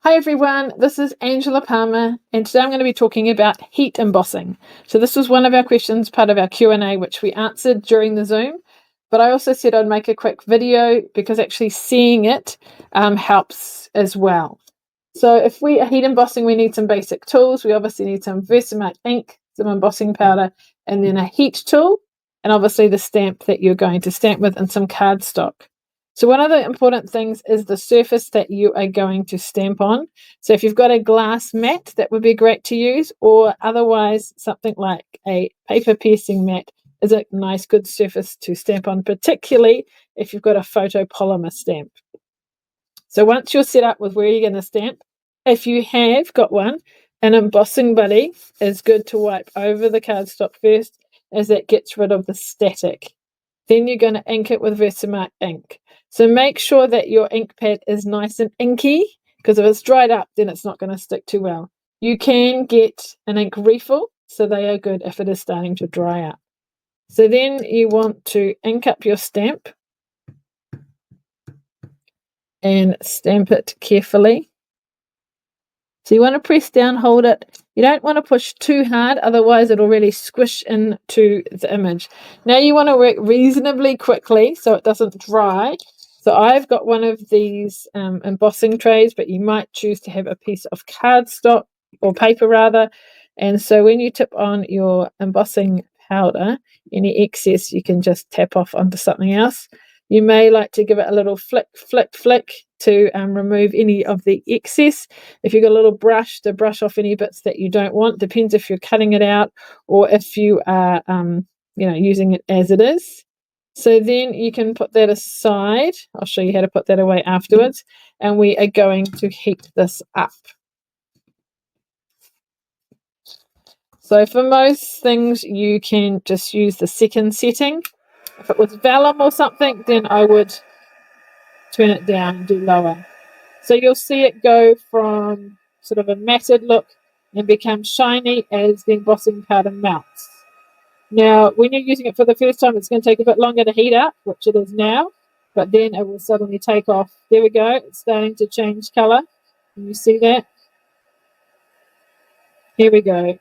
Hi everyone, this is Angela Palmer, and today I'm going to be talking about heat embossing. So this was one of our questions, part of our Q&A, which we answered during the Zoom, but I also said I'd make a quick video because actually seeing it helps as well. So if we are heat embossing, we need some basic tools. We obviously need some Versamark ink, some embossing powder, and then a heat tool, and obviously the stamp that you're going to stamp with, and some cardstock. So one of the important things is the surface that you are going to stamp on. So if you've got a glass mat, that would be great to use, or otherwise something like a paper piercing mat is a nice good surface to stamp on, particularly if you've got a photopolymer stamp. So once you're set up with where you're going to stamp, if you have got one, an embossing buddy is good to wipe over the cardstock first, as that gets rid of the static. Then you're going to ink it with Versamark ink. So make sure that your ink pad is nice and inky, because if it's dried up, then it's not going to stick too well. You can get an ink refill, so they are good if it is starting to dry up. So then you want to ink up your stamp and stamp it carefully. So you want to press down, hold it. You don't want to push too hard, otherwise it'll really squish into the image. Now you want to work reasonably quickly so it doesn't dry. So I've got one of these embossing trays, but you might choose to have a piece of cardstock or paper rather. And so when you tip on your embossing powder, any excess you can just tap off onto something else. You may like to give it a little flick, flick, flick to remove any of the excess. If you've got a little brush to brush off any bits that you don't want, depends if you're cutting it out or if you are using it as it is. So then you can put that aside. I'll show you how to put that away afterwards. And we are going to heat this up. So for most things, you can just use the second setting. If it was vellum or something, then I would turn it down and do lower. So you'll see it go from sort of a matted look and become shiny as the embossing powder melts. Now, when you're using it for the first time, it's going to take a bit longer to heat up, which it is now, but then it will suddenly take off. There we go. It's starting to change colour. Can you see that? Here we go.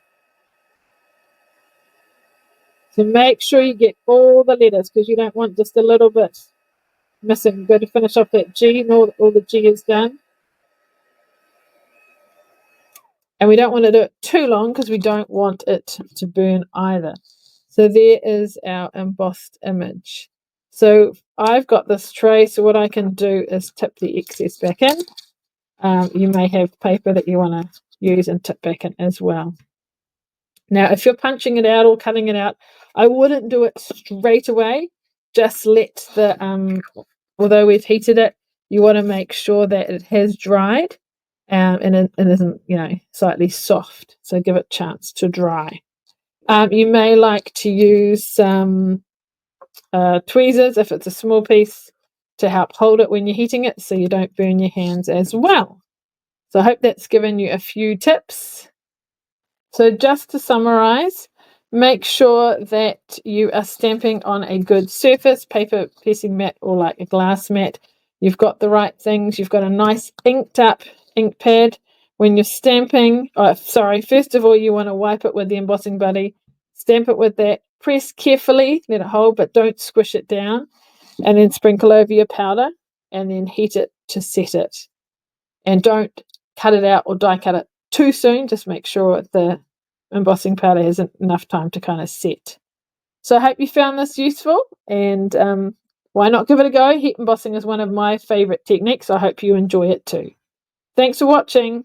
So make sure you get all the letters because you don't want just a little bit missing. Go to finish off that G, and all the G is done. And we don't want to do it too long because we don't want it to burn either. So there is our embossed image. So I've got this tray, so what I can do is tip the excess back in. You may have paper that you want to use and tip back in as well. Now, if you're punching it out or cutting it out, I wouldn't do it straight away. Just let the, although we've heated it, you want to make sure that it has dried and it isn't, slightly soft. So give it a chance to dry. You may like to use some tweezers if it's a small piece to help hold it when you're heating it so you don't burn your hands as well. So I hope that's given you a few tips. So just to summarize, make sure that you are stamping on a good surface, paper piercing mat or like a glass mat. You've got the right things. You've got a nice inked up ink pad. When you're stamping, first of all, you want to wipe it with the embossing buddy, stamp it with that, press carefully, let it hold, but don't squish it down, and then sprinkle over your powder, and then heat it to set it. And don't cut it out or die cut it too soon. Just make sure the embossing powder has enough time to kind of set. So I hope you found this useful, and why not give it a go? Heat embossing is one of my favorite techniques. I hope you enjoy it too. Thanks for watching.